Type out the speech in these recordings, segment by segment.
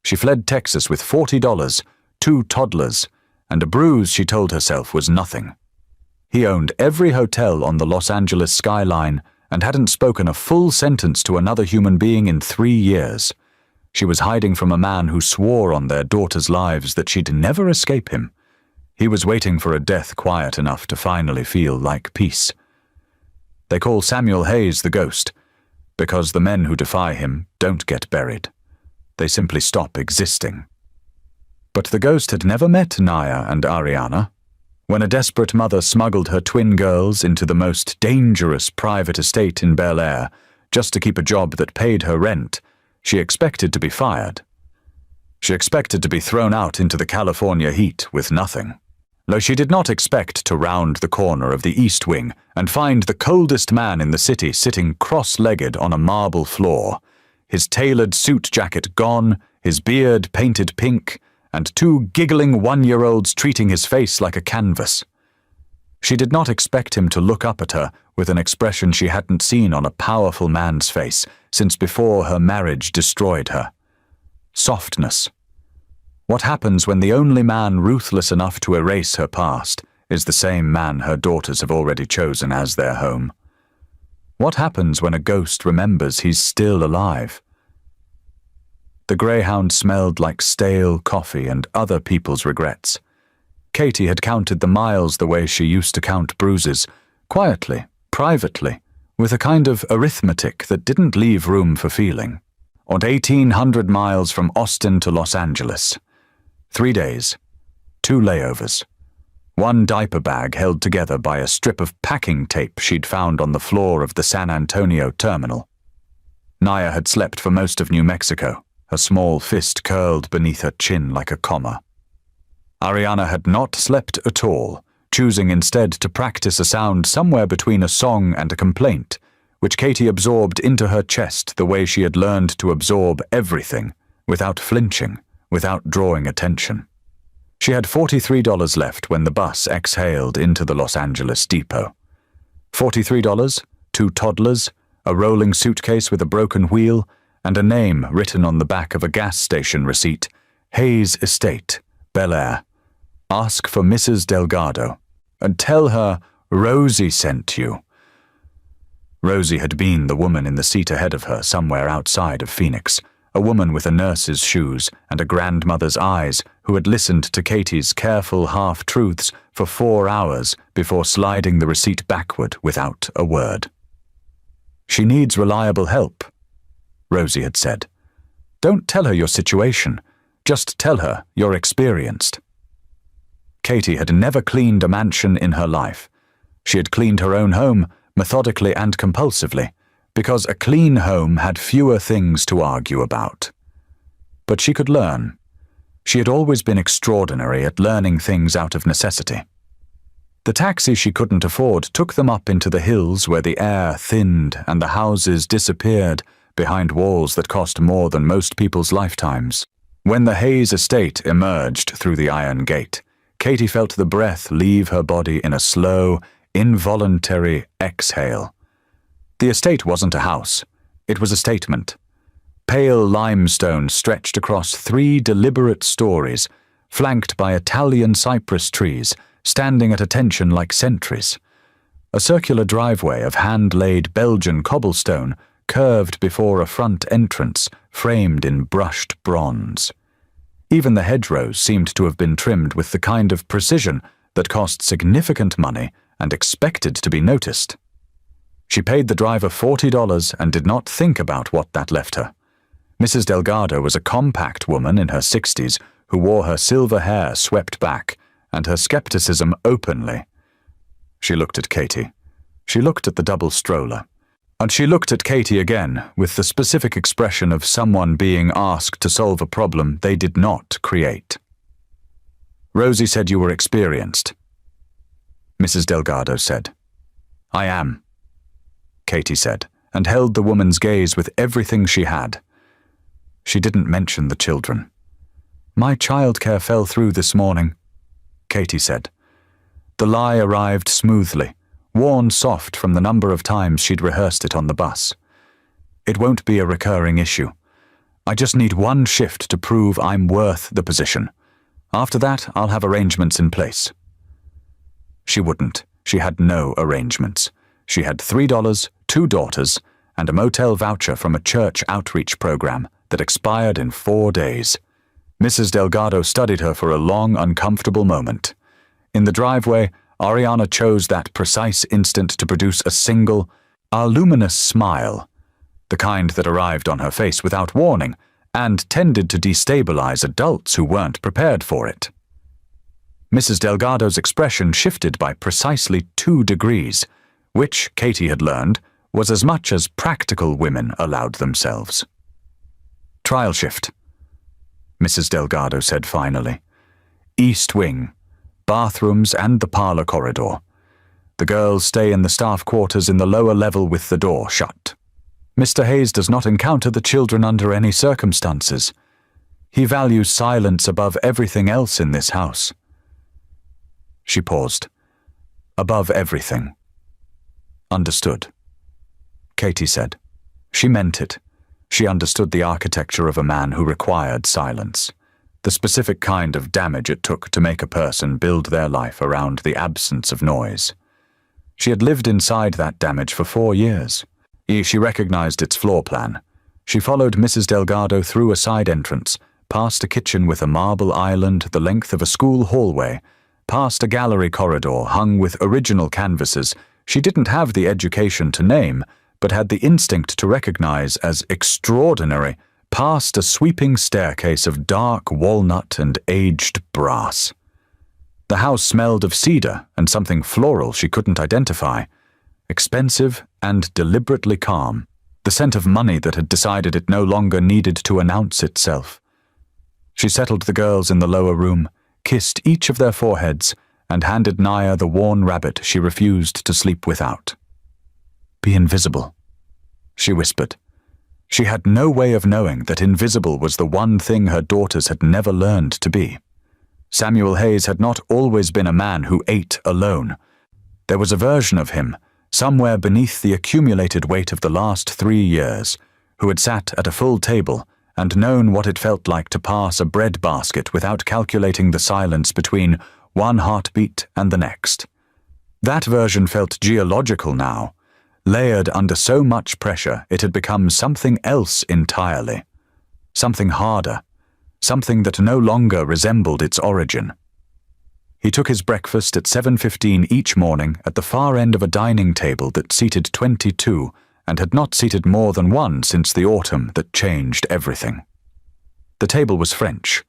She fled Texas with $40, 2 toddlers, and a bruise she told herself was nothing. He owned every hotel on the Los Angeles skyline and hadn't spoken a full sentence to another human being in 3 years. She was hiding from a man who swore on their daughters' lives that she'd never escape him. He was waiting for a death quiet enough to finally feel like peace. They call Samuel Hayes the ghost, because the men who defy him don't get buried. They simply stop existing. But the ghost had never met Naya and Ariana. When a desperate mother smuggled her twin girls into the most dangerous private estate in Bel Air just to keep a job that paid her rent, she expected to be fired. She expected to be thrown out into the California heat with nothing. Though she did not expect to round the corner of the East Wing and find the coldest man in the city sitting cross-legged on a marble floor, his tailored suit jacket gone, his beard painted pink, and 2 giggling 1-year-olds treating his face like a canvas. She did not expect him to look up at her with an expression she hadn't seen on a powerful man's face since before her marriage destroyed her. Softness. What happens when the only man ruthless enough to erase her past is the same man her daughters have already chosen as their home? What happens when a ghost remembers he's still alive? The Greyhound smelled like stale coffee and other people's regrets. Katie had counted the miles the way she used to count bruises, quietly, privately, with a kind of arithmetic that didn't leave room for feeling. On 1,800 miles from Austin to Los Angeles. 3 days, 2 layovers, 1 diaper bag held together by a strip of packing tape she'd found on the floor of the San Antonio terminal. Naya had slept for most of New Mexico, her small fist curled beneath her chin like a comma. Ariana had not slept at all, choosing instead to practice a sound somewhere between a song and a complaint, which Katie absorbed into her chest the way she had learned to absorb everything, without flinching, without drawing attention. She had $43 left when the bus exhaled into the Los Angeles depot. $43, 2 toddlers, a rolling suitcase with a broken wheel, and a name written on the back of a gas station receipt, Hayes Estate, Bel Air. Ask for Mrs. Delgado, and tell her Rosie sent you. Rosie had been the woman in the seat ahead of her somewhere outside of Phoenix, a woman with a nurse's shoes and a grandmother's eyes who had listened to Katie's careful half-truths for 4 hours before sliding the receipt backward without a word. She needs reliable help, Rosie had said. Don't tell her your situation, just tell her you're experienced. Katie had never cleaned a mansion in her life. She had cleaned her own home methodically and compulsively, because a clean home had fewer things to argue about. But she could learn. She had always been extraordinary at learning things out of necessity. The taxi she couldn't afford took them up into the hills where the air thinned and the houses disappeared behind walls that cost more than most people's lifetimes. When the Hayes estate emerged through the iron gate, Katie felt the breath leave her body in a slow, involuntary exhale. The estate wasn't a house. It was a statement. Pale limestone stretched across 3 deliberate stories, flanked by Italian cypress trees, standing at attention like sentries. A circular driveway of hand-laid Belgian cobblestone curved before a front entrance framed in brushed bronze. Even the hedgerows seemed to have been trimmed with the kind of precision that cost significant money and expected to be noticed. She paid the driver $40 and did not think about what that left her. Mrs. Delgado was a compact woman in her 60s who wore her silver hair swept back and her skepticism openly. She looked at Katie. She looked at the double stroller. And she looked at Katie again with the specific expression of someone being asked to solve a problem they did not create. Rosie said you were experienced. Mrs. Delgado said. I am, Katie said, and held the woman's gaze with everything she had. She didn't mention the children. My childcare fell through this morning, Katie said. The lie arrived smoothly, worn soft from the number of times she'd rehearsed it on the bus. It won't be a recurring issue. I just need one shift to prove I'm worth the position. After that, I'll have arrangements in place." She wouldn't. She had no arrangements. She had $3, 2 daughters, and a motel voucher from a church outreach program that expired in 4 days. Mrs. Delgado studied her for a long, uncomfortable moment. In the driveway, Ariana chose that precise instant to produce a single, luminous smile, the kind that arrived on her face without warning and tended to destabilize adults who weren't prepared for it. Mrs. Delgado's expression shifted by precisely 2 degrees, which, Katie had learned, was as much as practical women allowed themselves. "Trial shift," Mrs. Delgado said finally. "East wing, bathrooms and the parlor corridor. The girls stay in the staff quarters in the lower level with the door shut. Mr. Hayes does not encounter the children under any circumstances. He values silence above everything else in this house." She paused. "Above everything." "Understood," Katie said. She meant it. She understood the architecture of a man who required silence, the specific kind of damage it took to make a person build their life around the absence of noise. She had lived inside that damage for 4 years. She recognized its floor plan. She followed Mrs. Delgado through a side entrance, past a kitchen with a marble island the length of a school hallway, past a gallery corridor hung with original canvases she didn't have the education to name, but had the instinct to recognize as extraordinary, past a sweeping staircase of dark walnut and aged brass. The house smelled of cedar and something floral she couldn't identify, expensive and deliberately calm, the scent of money that had decided it no longer needed to announce itself. She settled the girls in the lower room, kissed each of their foreheads, and handed Naya the worn rabbit she refused to sleep without. "Be invisible," she whispered. She had no way of knowing that invisible was the one thing her daughters had never learned to be. Samuel Hayes had not always been a man who ate alone. There was a version of him, somewhere beneath the accumulated weight of the last 3 years, who had sat at a full table and known what it felt like to pass a bread basket without calculating the silence between one heartbeat and the next. That version felt geological now, layered under so much pressure it had become something else entirely, something harder, something that no longer resembled its origin. He took his breakfast at 7:15 each morning at the far end of a dining table that seated 22 and had not seated more than 1 since the autumn that changed everything. The table was French,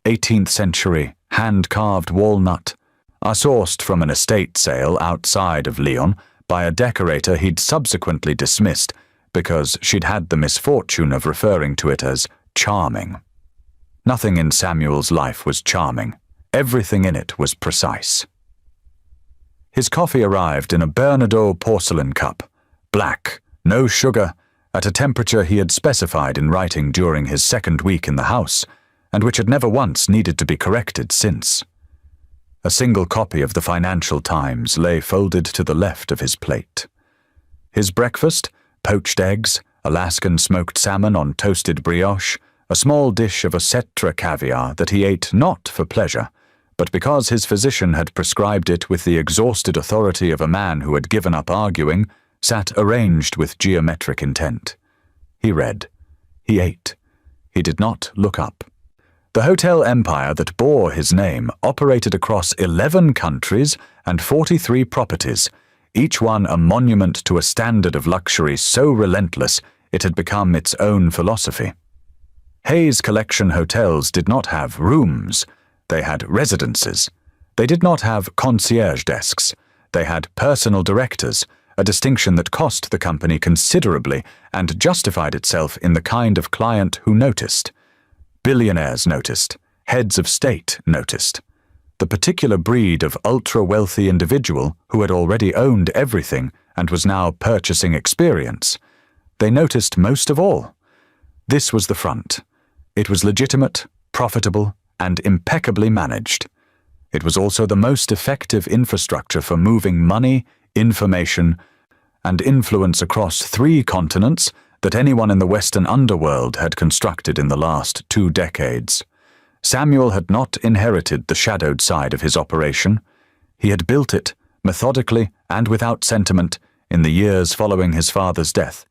18th century, hand-carved walnut, sourced from an estate sale outside of Lyon by a decorator he'd subsequently dismissed because she'd had the misfortune of referring to it as charming. Nothing in Samuel's life was charming. Everything in it was precise. His coffee arrived in a Bernardaud porcelain cup, black, no sugar, at a temperature he had specified in writing during his 2nd week in the house, and which had never once needed to be corrected since. A single copy of the Financial Times lay folded to the left of his plate. His breakfast, poached eggs, Alaskan smoked salmon on toasted brioche, a small dish of Osetra caviar that he ate not for pleasure, but because his physician had prescribed it with the exhausted authority of a man who had given up arguing, sat arranged with geometric intent. He read. He ate. He did not look up. The hotel empire that bore his name operated across 11 countries and 43 properties, each one a monument to a standard of luxury so relentless it had become its own philosophy. Hayes Collection hotels did not have rooms. They had residences. They did not have concierge desks. They had personal directors, a distinction that cost the company considerably and justified itself in the kind of client who noticed. Billionaires noticed. Heads of state noticed. The particular breed of ultra-wealthy individual who had already owned everything and was now purchasing experience. They noticed most of all. This was the front. It was legitimate, profitable, and impeccably managed. It was also the most effective infrastructure for moving money, information, and influence across 3 continents that anyone in the Western underworld had constructed in the last 2 decades. Samuel had not inherited the shadowed side of his operation. He had built it, methodically and without sentiment, in the years following his father's death,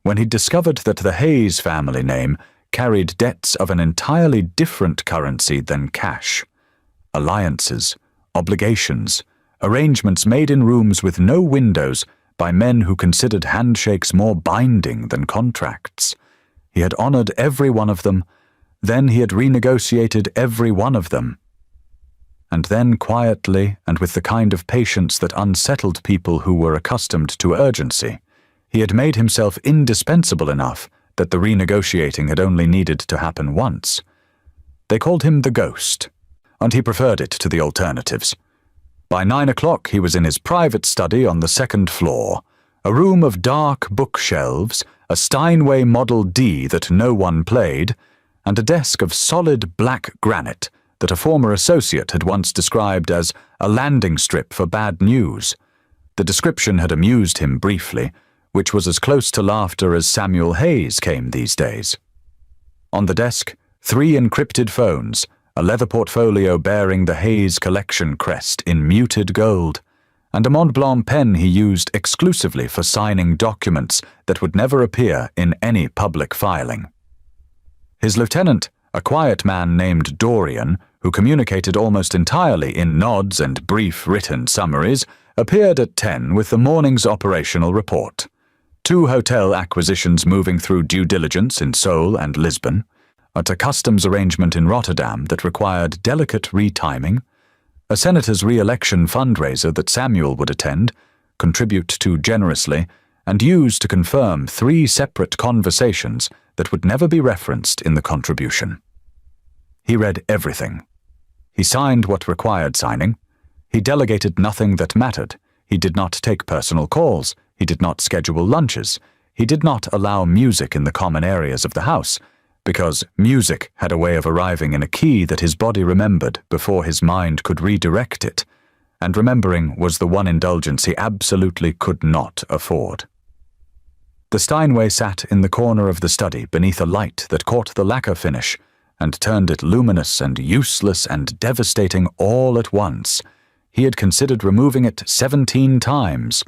when he discovered that the Hayes family name carried debts of an entirely different currency than cash. Alliances, obligations, arrangements made in rooms with no windows by men who considered handshakes more binding than contracts. He had honored every one of them, then he had renegotiated every one of them. And then quietly, and with the kind of patience that unsettled people who were accustomed to urgency, he had made himself indispensable enough that the renegotiating had only needed to happen once. They called him the Ghost, and he preferred it to the alternatives. By 9 o'clock he was in his private study on the 2nd floor, a room of dark bookshelves, a Steinway Model D that no one played, and a desk of solid black granite that a former associate had once described as a landing strip for bad news. The description had amused him briefly, which was as close to laughter as Samuel Hayes came these days. On the desk, 3 encrypted phones, a leather portfolio bearing the Hayes collection crest in muted gold, and a Mont Blanc pen he used exclusively for signing documents that would never appear in any public filing. His lieutenant, a quiet man named Dorian, who communicated almost entirely in nods and brief written summaries, appeared at 10 with the morning's operational report. 2 hotel acquisitions moving through due diligence in Seoul and Lisbon, a customs arrangement in Rotterdam that required delicate retiming, a senator's re-election fundraiser that Samuel would attend, contribute to generously, and use to confirm 3 separate conversations that would never be referenced in the contribution. He read everything. He signed what required signing. He delegated nothing that mattered. He did not take personal calls. He did not schedule lunches. He did not allow music in the common areas of the house, because music had a way of arriving in a key that his body remembered before his mind could redirect it, and remembering was the one indulgence he absolutely could not afford. The Steinway sat in the corner of the study beneath a light that caught the lacquer finish and turned it luminous and useless and devastating all at once. He had considered removing it 17 times,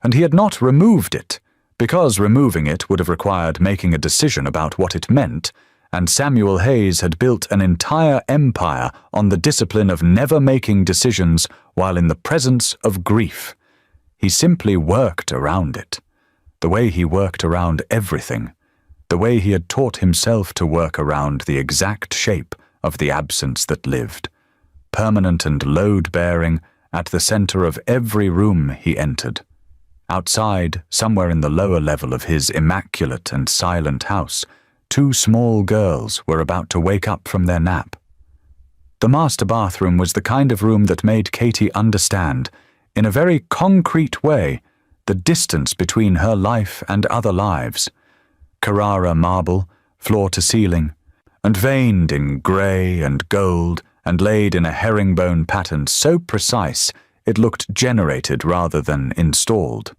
and he had not removed it, because removing it would have required making a decision about what it meant, and Samuel Hayes had built an entire empire on the discipline of never making decisions while in the presence of grief. He simply worked around it, the way he worked around everything, the way he had taught himself to work around the exact shape of the absence that lived, permanent and load-bearing at the center of every room he entered. Outside, somewhere in the lower level of his immaculate and silent house, 2 small girls were about to wake up from their nap. The master bathroom was the kind of room that made Katie understand, in a very concrete way, the distance between her life and other lives. Carrara marble, floor to ceiling, and veined in grey and gold, and laid in a herringbone pattern so precise it looked generated rather than installed.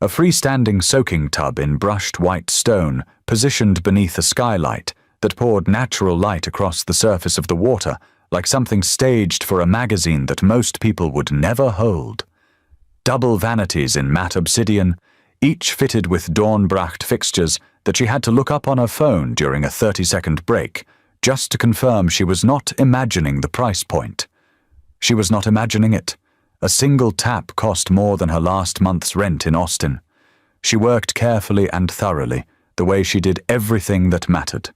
A freestanding soaking tub in brushed white stone, positioned beneath a skylight that poured natural light across the surface of the water, like something staged for a magazine that most people would never hold. Double vanities in matte obsidian, each fitted with Dornbracht fixtures that she had to look up on her phone during a 30-second break, just to confirm she was not imagining the price point. She was not imagining it. A single tap cost more than her last month's rent in Austin. She worked carefully and thoroughly, the way she did everything that mattered.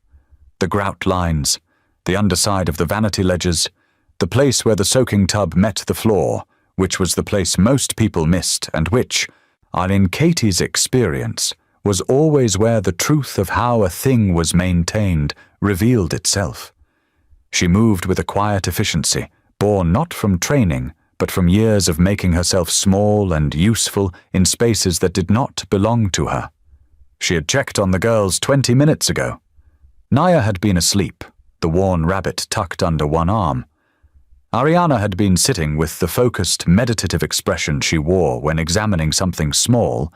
The grout lines, the underside of the vanity ledgers, the place where the soaking tub met the floor, which was the place most people missed and which, in Katie's experience, was always where the truth of how a thing was maintained revealed itself. She moved with a quiet efficiency, born not from training, but from years of making herself small and useful in spaces that did not belong to her. She had checked on the girls 20 minutes ago. Naya had been asleep, the worn rabbit tucked under one arm. Ariana had been sitting with the focused, meditative expression she wore when examining something small,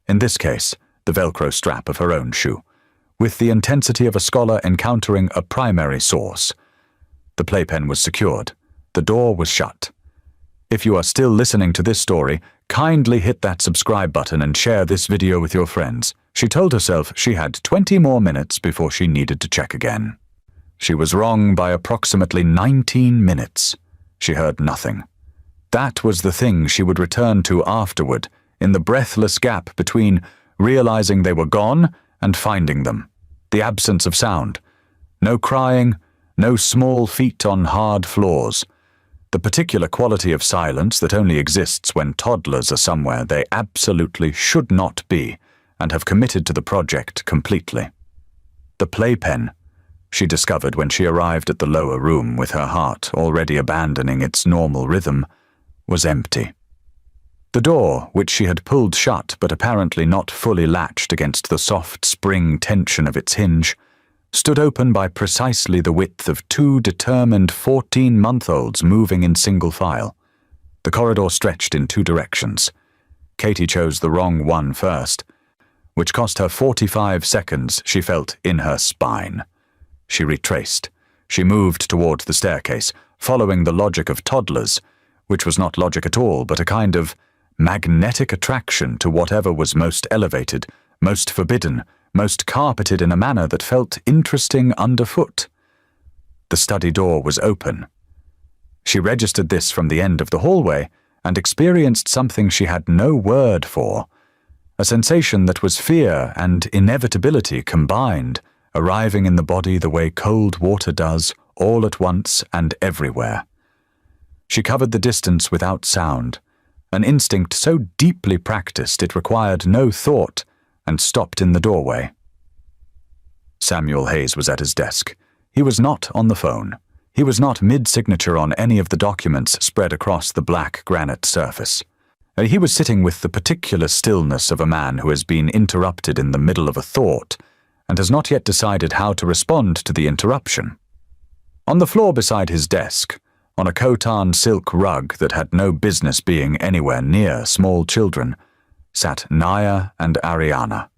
in this case, the Velcro strap of her own shoe, with the intensity of a scholar encountering a primary source. The playpen was secured. The door was shut. If you are still listening to this story, kindly hit that subscribe button and share this video with your friends. She told herself she had 20 more minutes before she needed to check again. She was wrong by approximately 19 minutes. She heard nothing. That was the thing she would return to afterward, in the breathless gap between realizing they were gone and finding them. The absence of sound. No crying, no small feet on hard floors. The particular quality of silence that only exists when toddlers are somewhere they absolutely should not be and have committed to the project completely. The playpen, she discovered when she arrived at the lower room with her heart already abandoning its normal rhythm, was empty. The door, which she had pulled shut but apparently not fully latched against the soft spring tension of its hinge, stood open by precisely the width of two determined 14-month-olds moving in single file. The corridor stretched in two directions. Katie chose the wrong one first, which cost her 45 seconds, she felt, in her spine. She retraced. She moved toward the staircase, following the logic of toddlers, which was not logic at all, but a kind of magnetic attraction to whatever was most elevated, most forbidden, most carpeted in a manner that felt interesting underfoot. The study door was open. She registered this from the end of the hallway and experienced something she had no word for, a sensation that was fear and inevitability combined, arriving in the body the way cold water does, all at once and everywhere. She covered the distance without sound, an instinct so deeply practiced it required no thought, and stopped in the doorway. Samuel Hayes was at his desk. He was not on the phone. He was not mid-signature on any of the documents spread across the black granite surface. He was sitting with the particular stillness of a man who has been interrupted in the middle of a thought and has not yet decided how to respond to the interruption. On the floor beside his desk, on a Khotan silk rug that had no business being anywhere near small children, sat Naya and Ariana.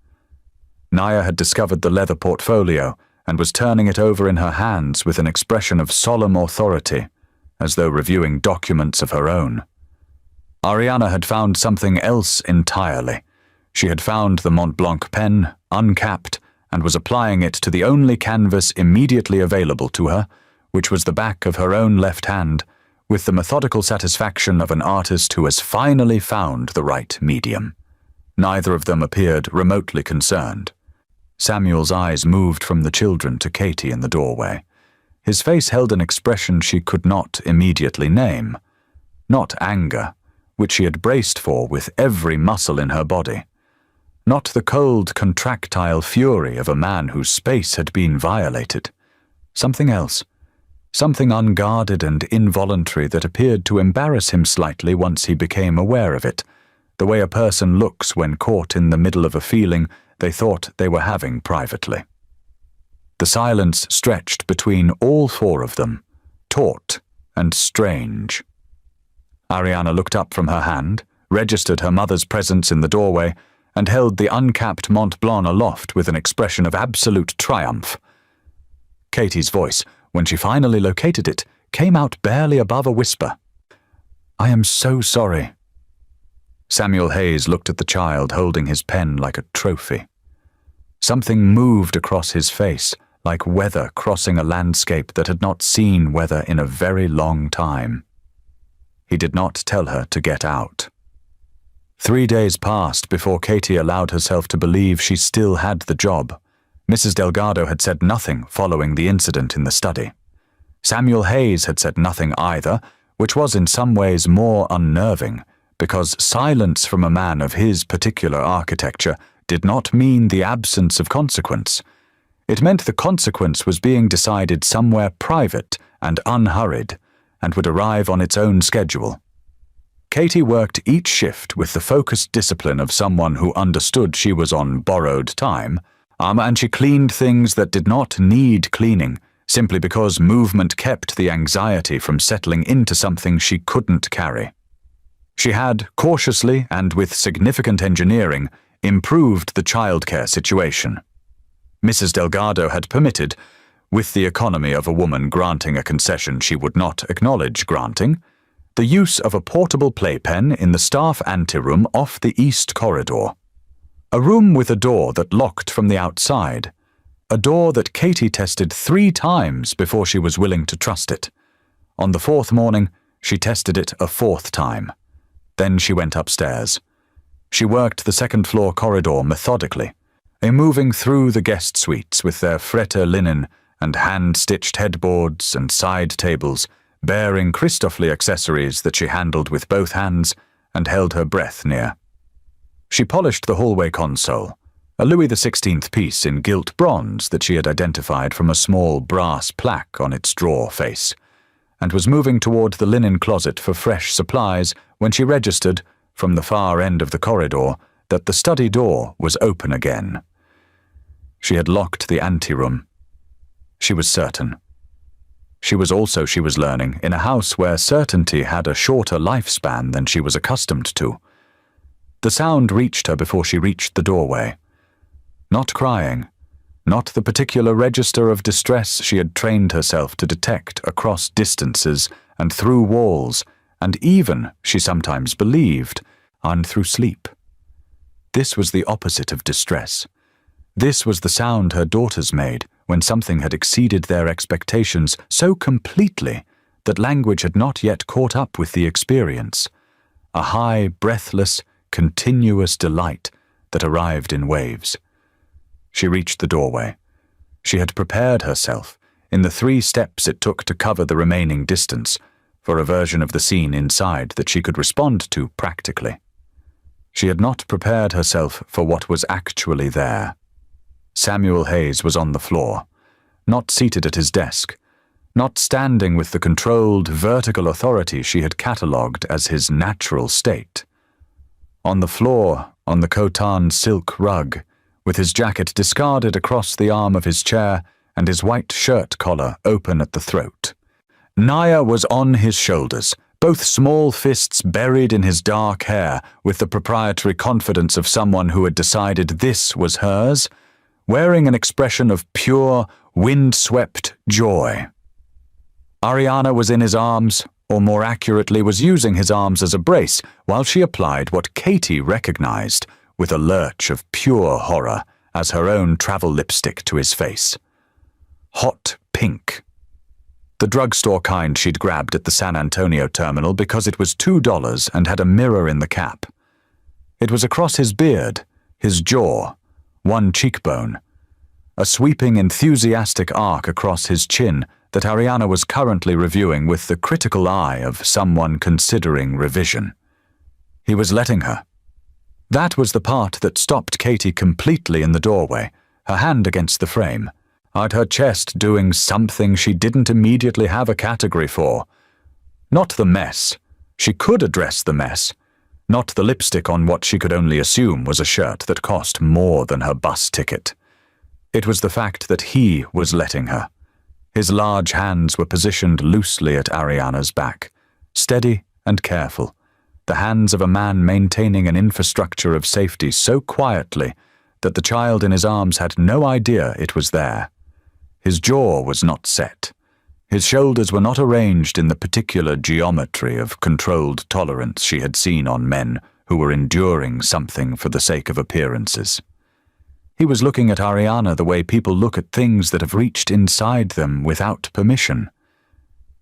Naya had discovered the leather portfolio and was turning it over in her hands with an expression of solemn authority, as though reviewing documents of her own. Ariana had found something else entirely. She had found the Mont Blanc pen, uncapped, and was applying it to the only canvas immediately available to her, which was the back of her own left hand, with the methodical satisfaction of an artist who has finally found the right medium. Neither of them appeared remotely concerned. Samuel's eyes moved from the children to Katie in the doorway. His face held an expression she could not immediately name. Not anger, which she had braced for with every muscle in her body. Not the cold, contractile fury of a man whose space had been violated. Something else. Something unguarded and involuntary that appeared to embarrass him slightly once he became aware of it, the way a person looks when caught in the middle of a feeling they thought they were having privately. The silence stretched between all four of them, taut and strange. Ariana looked up from her hand, registered her mother's presence in the doorway, and held the uncapped Mont Blanc aloft with an expression of absolute triumph. Katie's voice, when she finally located it, came out barely above a whisper. "I am so sorry." Samuel Hayes looked at the child holding his pen like a trophy. Something moved across his face, like weather crossing a landscape that had not seen weather in a very long time. He did not tell her to get out. 3 days passed before Katie allowed herself to believe she still had the job. Mrs. Delgado had said nothing following the incident in the study. Samuel Hayes had said nothing either, which was in some ways more unnerving, because silence from a man of his particular architecture did not mean the absence of consequence. It meant the consequence was being decided somewhere private and unhurried, and would arrive on its own schedule. Katie worked each shift with the focused discipline of someone who understood she was on borrowed time, and she cleaned things that did not need cleaning, simply because movement kept the anxiety from settling into something she couldn't carry. She had, cautiously and with significant engineering, improved the childcare situation. Mrs. Delgado had permitted, with the economy of a woman granting a concession she would not acknowledge granting, the use of a portable playpen in the staff anteroom off the east corridor. A room with a door that locked from the outside, a door that Katie tested 3 times before she was willing to trust it. On the 4th morning, she tested it a 4th time. Then she went upstairs. She worked the 2nd floor corridor methodically, moving through the guest suites with their fretter linen and hand-stitched headboards and side tables, bearing Christoffely accessories that she handled with both hands and held her breath near. She polished the hallway console, a Louis XVI piece in gilt bronze that she had identified from a small brass plaque on its drawer face, and was moving toward the linen closet for fresh supplies when she registered, from the far end of the corridor, that the study door was open again. She had locked the anteroom. She was certain. She was learning, in a house where certainty had a shorter lifespan than she was accustomed to. The sound reached her before she reached the doorway. Not crying, not the particular register of distress she had trained herself to detect across distances and through walls, and even, she sometimes believed, and through sleep. This was the opposite of distress. This was the sound her daughters made when something had exceeded their expectations so completely that language had not yet caught up with the experience. A high, breathless, continuous delight that arrived in waves. She reached the doorway. She had prepared herself, in the 3 steps it took to cover the remaining distance, for a version of the scene inside that she could respond to practically. She had not prepared herself for what was actually there. Samuel Hayes was on the floor, not seated at his desk, not standing with the controlled, vertical authority she had catalogued as his natural state. On the floor, on the Khotan silk rug, with his jacket discarded across the arm of his chair and his white shirt collar open at the throat. Naya was on his shoulders, both small fists buried in his dark hair with the proprietary confidence of someone who had decided this was hers, wearing an expression of pure, wind-swept joy. Ariana was in his arms, or more accurately was using his arms as a brace, while she applied what Katie recognized, with a lurch of pure horror, as her own travel lipstick to his face. Hot pink. The drugstore kind she'd grabbed at the San Antonio terminal because it was $2 and had a mirror in the cap. It was across his beard, his jaw, one cheekbone, a sweeping, enthusiastic arc across his chin that Ariana was currently reviewing with the critical eye of someone considering revision. He was letting her. That was the part that stopped Katie completely in the doorway, her hand against the frame, at her chest doing something she didn't immediately have a category for. Not the mess. She could address the mess. Not the lipstick on what she could only assume was a shirt that cost more than her bus ticket. It was the fact that he was letting her. His large hands were positioned loosely at Ariana's back, steady and careful, the hands of a man maintaining an infrastructure of safety so quietly that the child in his arms had no idea it was there. His jaw was not set. His shoulders were not arranged in the particular geometry of controlled tolerance she had seen on men who were enduring something for the sake of appearances. He was looking at Ariana the way people look at things that have reached inside them without permission.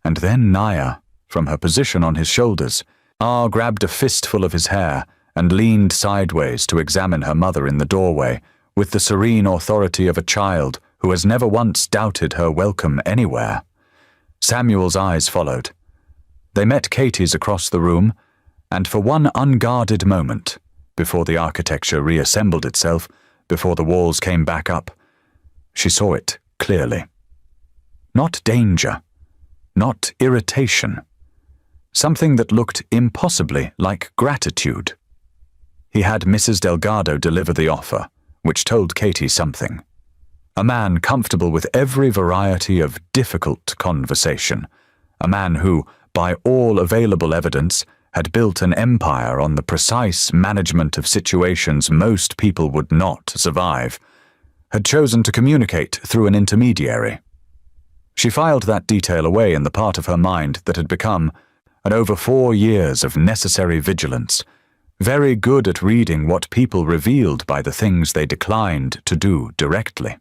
And then Naya, from her position on his shoulders, grabbed a fistful of his hair and leaned sideways to examine her mother in the doorway with the serene authority of a child who has never once doubted her welcome anywhere. Samuel's eyes followed. They met Katie's across the room, and for one unguarded moment, before the architecture reassembled itself, before the walls came back up, she saw it clearly. Not danger, not irritation. Something that looked impossibly like gratitude. He had Mrs. Delgado deliver the offer, which told Katie something. A man comfortable with every variety of difficult conversation. A man who, by all available evidence, had built an empire on the precise management of situations most people would not survive, had chosen to communicate through an intermediary. She filed that detail away in the part of her mind that had become, and over 4 years of necessary vigilance, very good at reading what people revealed by the things they declined to do directly.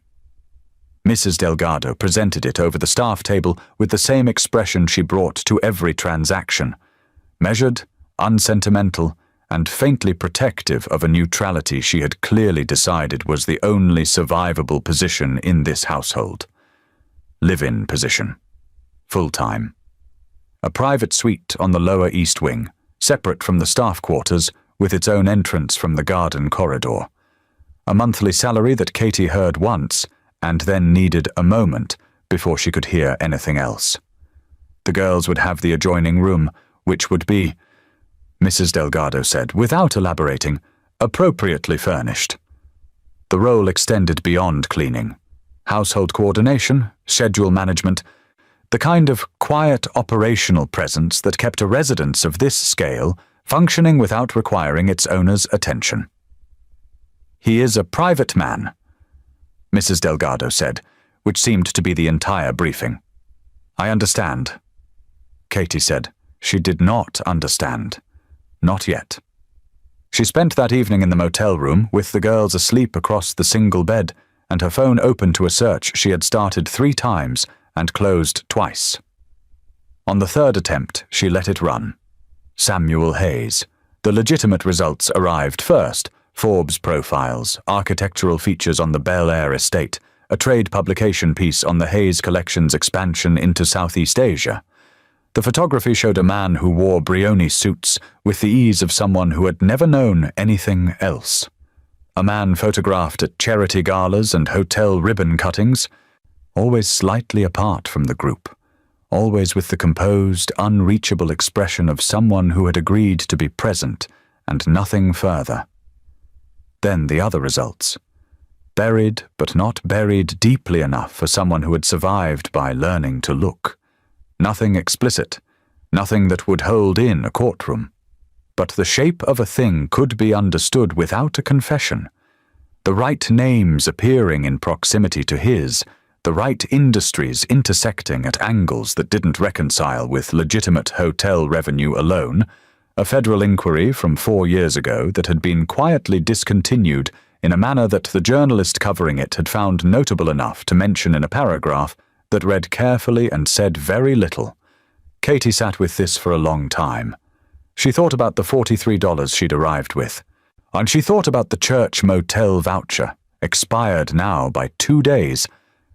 Mrs. Delgado presented it over the staff table with the same expression she brought to every transaction, measured, unsentimental, and faintly protective of a neutrality she had clearly decided was the only survivable position in this household. Live-in position. Full-time. A private suite on the lower east wing, separate from the staff quarters, with its own entrance from the garden corridor. A monthly salary that Katie heard once, and then needed a moment before she could hear anything else. The girls would have the adjoining room, which would be, Mrs. Delgado said, without elaborating, appropriately furnished. The role extended beyond cleaning. Household coordination, schedule management, the kind of quiet operational presence that kept a residence of this scale functioning without requiring its owner's attention. "He is a private man," Mrs. Delgado said, which seemed to be the entire briefing. "I understand." Katie said she did not understand. Not yet. She spent that evening in the motel room with the girls asleep across the single bed and her phone open to a search she had started 3 times and closed twice. On the 3rd attempt, she let it run. Samuel Hayes. The legitimate results arrived first: Forbes profiles, architectural features on the Bel Air estate, a trade publication piece on the Hayes collection's expansion into Southeast Asia. The photography showed a man who wore Brioni suits with the ease of someone who had never known anything else. A man photographed at charity galas and hotel ribbon cuttings, always slightly apart from the group, always with the composed, unreachable expression of someone who had agreed to be present and nothing further. Then the other results. Buried, but not buried deeply enough for someone who had survived by learning to look. Nothing explicit, nothing that would hold in a courtroom. But the shape of a thing could be understood without a confession. The right names appearing in proximity to his, the right industries intersecting at angles that didn't reconcile with legitimate hotel revenue alone, a federal inquiry from 4 years ago that had been quietly discontinued in a manner that the journalist covering it had found notable enough to mention in a paragraph that read carefully and said very little. Katie sat with this for a long time. She thought about the $43 she'd arrived with, and she thought about the church motel voucher, expired now by 2 days,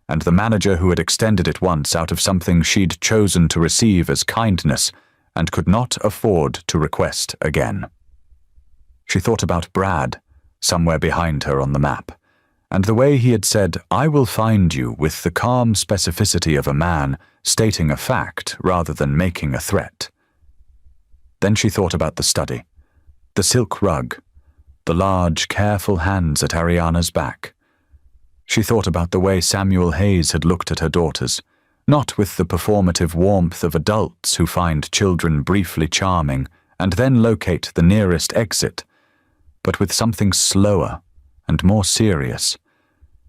and the manager who had extended it once out of something she'd chosen to receive as kindness and could not afford to request again. She thought about Brad, somewhere behind her on the map, and the way he had said, "I will find you," with the calm specificity of a man stating a fact rather than making a threat. Then she thought about the study, the silk rug, the large, careful hands at Ariana's back. She thought about the way Samuel Hayes had looked at her daughters, not with the performative warmth of adults who find children briefly charming and then locate the nearest exit, but with something slower and more serious,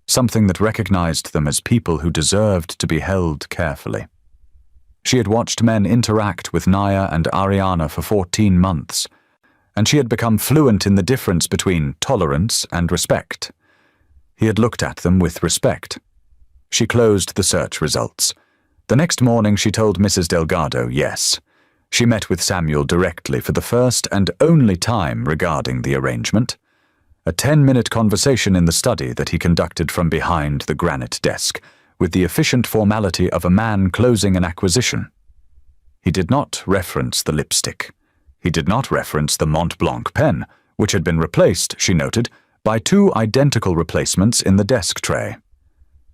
something that recognized them as people who deserved to be held carefully. She had watched men interact with Naya and Ariana for 14 months, and she had become fluent in the difference between tolerance and respect. He had looked at them with respect. She closed the search results. The next morning she told Mrs. Delgado yes. She met with Samuel directly for the first and only time regarding the arrangement. A 10-minute conversation in the study that he conducted from behind the granite desk, with the efficient formality of a man closing an acquisition. He did not reference the lipstick. He did not reference the Mont Blanc pen, which had been replaced, she noted, by 2 identical replacements in the desk tray.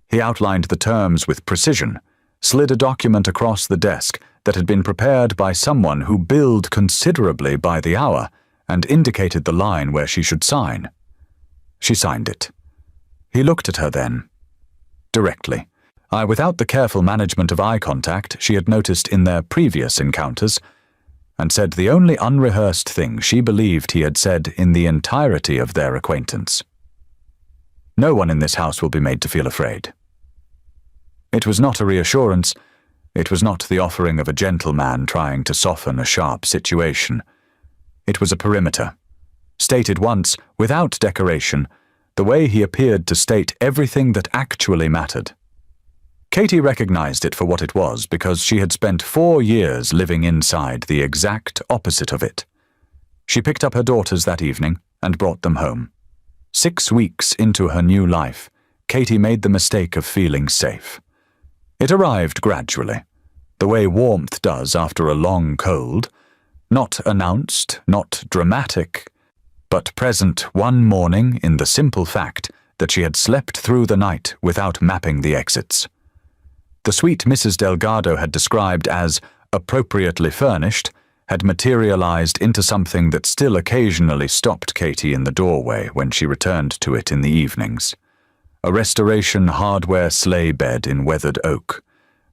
He outlined the terms with precision, slid a document across the desk that had been prepared by someone who billed considerably by the hour, and indicated the line where she should sign. She signed it. He looked at her then. Directly. Without the careful management of eye contact she had noticed in their previous encounters, and said the only unrehearsed thing she believed he had said in the entirety of their acquaintance. "No one in this house will be made to feel afraid." It was not a reassurance. It was not the offering of a gentleman trying to soften a sharp situation. It was a perimeter, stated once, without decoration, the way he appeared to state everything that actually mattered. Katie recognized it for what it was because she had spent 4 years living inside the exact opposite of it. She picked up her daughters that evening and brought them home. 6 weeks into her new life, Katie made the mistake of feeling safe. It arrived gradually, the way warmth does after a long cold, not announced, not dramatic, but present one morning in the simple fact that she had slept through the night without mapping the exits. The suite Mrs. Delgado had described as appropriately furnished had materialized into something that still occasionally stopped Katie in the doorway when she returned to it in the evenings. A restoration hardware sleigh bed in weathered oak,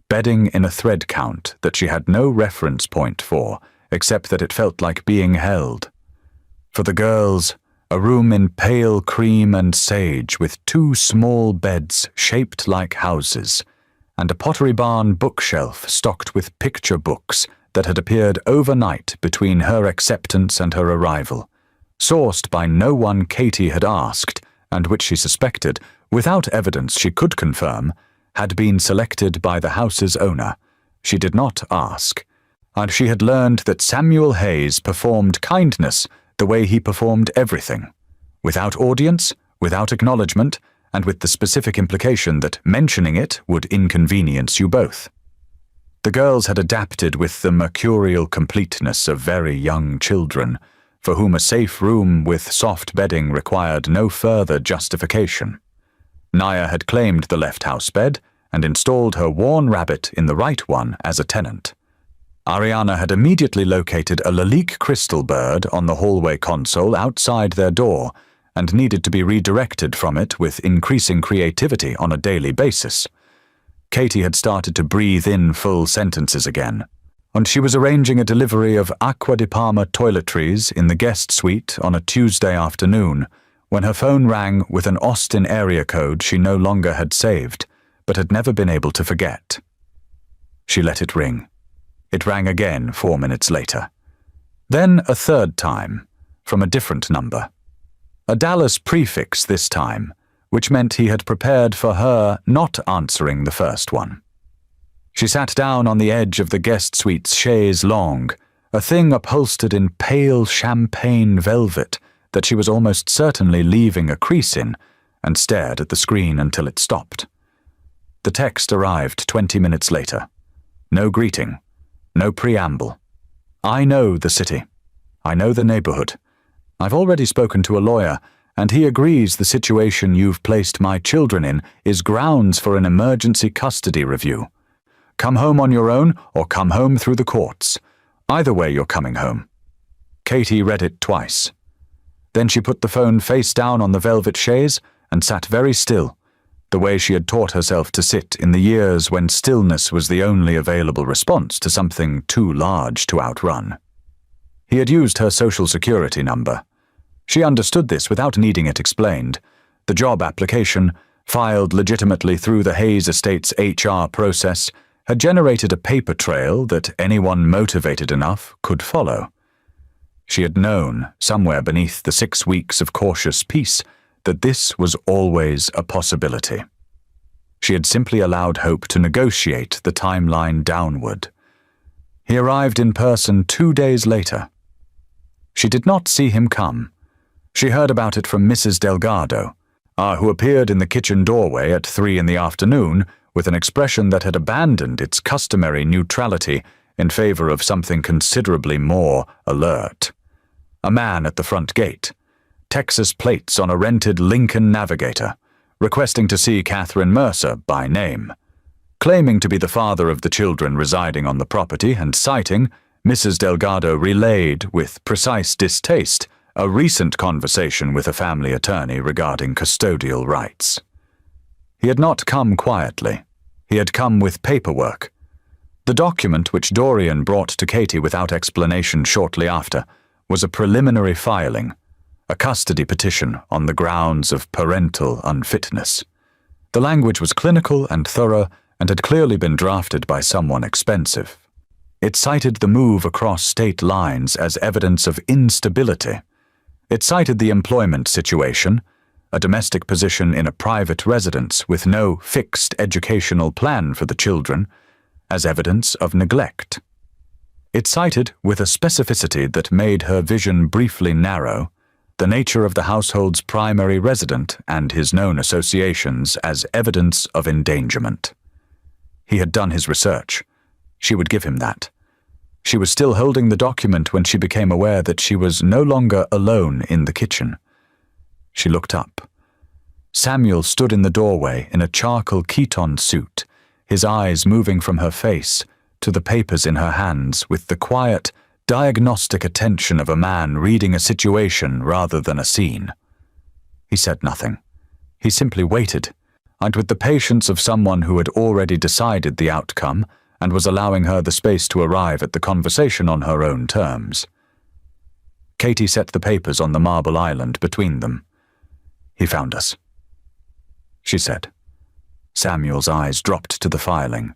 bedding in a thread count that she had no reference point for, except that it felt like being held. For the girls, a room in pale cream and sage with 2 small beds shaped like houses, and a Pottery Barn bookshelf stocked with picture books that had appeared overnight between her acceptance and her arrival, sourced by no one Katie had asked, and which she suspected, without evidence she could confirm, had been selected by the house's owner. She did not ask, and she had learned that Samuel Hayes performed kindness the way he performed everything, without audience, without acknowledgement, and with the specific implication that mentioning it would inconvenience you both. The girls had adapted with the mercurial completeness of very young children, for whom a safe room with soft bedding required no further justification. Naya had claimed the left house bed and installed her worn rabbit in the right one as a tenant. Ariana had immediately located a Lalique crystal bird on the hallway console outside their door and needed to be redirected from it with increasing creativity on a daily basis. Katie had started to breathe in full sentences again, and she was arranging a delivery of Aqua di Parma toiletries in the guest suite on a Tuesday afternoon when her phone rang with an Austin area code she no longer had saved, but had never been able to forget. She let it ring. It rang again 4 minutes later. Then a third time, from a different number. A Dallas prefix this time, which meant he had prepared for her not answering the first one. She sat down on the edge of the guest suite's chaise longue, a thing upholstered in pale champagne velvet that she was almost certainly leaving a crease in, and stared at the screen until it stopped. The text arrived 20 minutes later. No greeting, no preamble. "I know the city. I know the neighborhood. I've already spoken to a lawyer, and he agrees the situation you've placed my children in is grounds for an emergency custody review. Come home on your own or come home through the courts. Either way you're coming home." Katie read it twice. Then she put the phone face down on the velvet chaise and sat very still, the way she had taught herself to sit in the years when stillness was the only available response to something too large to outrun. He had used her social security number. She understood this without needing it explained. The job application, filed legitimately through the Hayes Estate's HR process, had generated a paper trail that anyone motivated enough could follow. She had known, somewhere beneath the 6 weeks of cautious peace, that this was always a possibility. She had simply allowed hope to negotiate the timeline downward. He arrived in person 2 days later. She did not see him come. She heard about it from Mrs. Delgado, who appeared in the kitchen doorway at 3 in the afternoon with an expression that had abandoned its customary neutrality in favor of something considerably more alert. A man at the front gate, Texas plates on a rented Lincoln Navigator, requesting to see Catherine Mercer by name. Claiming to be the father of the children residing on the property and citing, Mrs. Delgado relayed, with precise distaste, a recent conversation with a family attorney regarding custodial rights. He had not come quietly. He had come with paperwork. The document which Dorian brought to Katie without explanation shortly after was a preliminary filing, a custody petition on the grounds of parental unfitness. The language was clinical and thorough and had clearly been drafted by someone expensive. It cited the move across state lines as evidence of instability. It cited the employment situation, a domestic position in a private residence with no fixed educational plan for the children, as evidence of neglect. It cited, with a specificity that made her vision briefly narrow, the nature of the household's primary resident and his known associations as evidence of endangerment. He had done his research. She would give him that. She was still holding the document when she became aware that she was no longer alone in the kitchen. She looked up. Samuel stood in the doorway in a charcoal Keaton suit, his eyes moving from her face to the papers in her hands with the quiet, diagnostic attention of a man reading a situation rather than a scene. He said nothing. He simply waited, and with the patience of someone who had already decided the outcome and was allowing her the space to arrive at the conversation on her own terms. Katie set the papers on the marble island between them. "He found us," she said. Samuel's eyes dropped to the filing.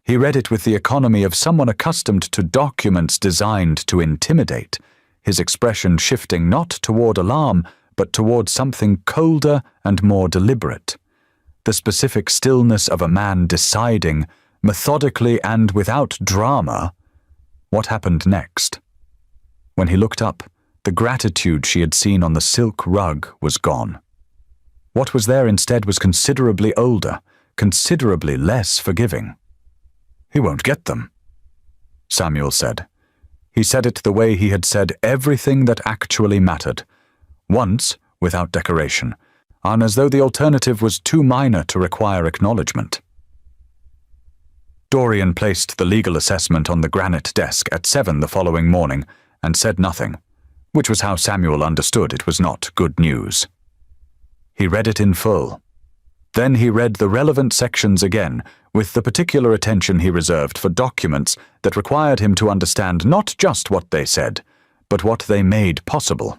He read it with the economy of someone accustomed to documents designed to intimidate, his expression shifting not toward alarm, but toward something colder and more deliberate. The specific stillness of a man deciding, methodically and without drama, what happened next. When he looked up, the gratitude she had seen on the silk rug was gone. What was there instead was considerably older, considerably less forgiving. "He won't get them," Samuel said. He said it the way he had said everything that actually mattered, once without decoration, and as though the alternative was too minor to require acknowledgement. Dorian placed the legal assessment on the granite desk at 7 the following morning and said nothing, which was how Samuel understood it was not good news. He read it in full. Then he read the relevant sections again, with the particular attention he reserved for documents that required him to understand not just what they said, but what they made possible.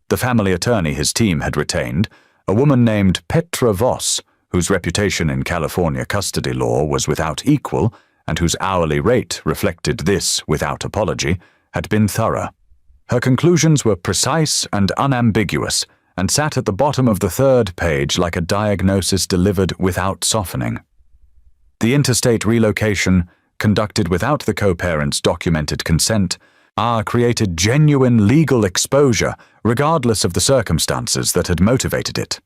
The family attorney his team had retained, a woman named Petra Voss, whose reputation in California custody law was without equal, and whose hourly rate reflected this without apology, had been thorough. Her conclusions were precise and unambiguous, and sat at the bottom of the third page like a diagnosis delivered without softening. The interstate relocation, conducted without the co-parents' documented consent, created genuine legal exposure regardless of the circumstances that had motivated it.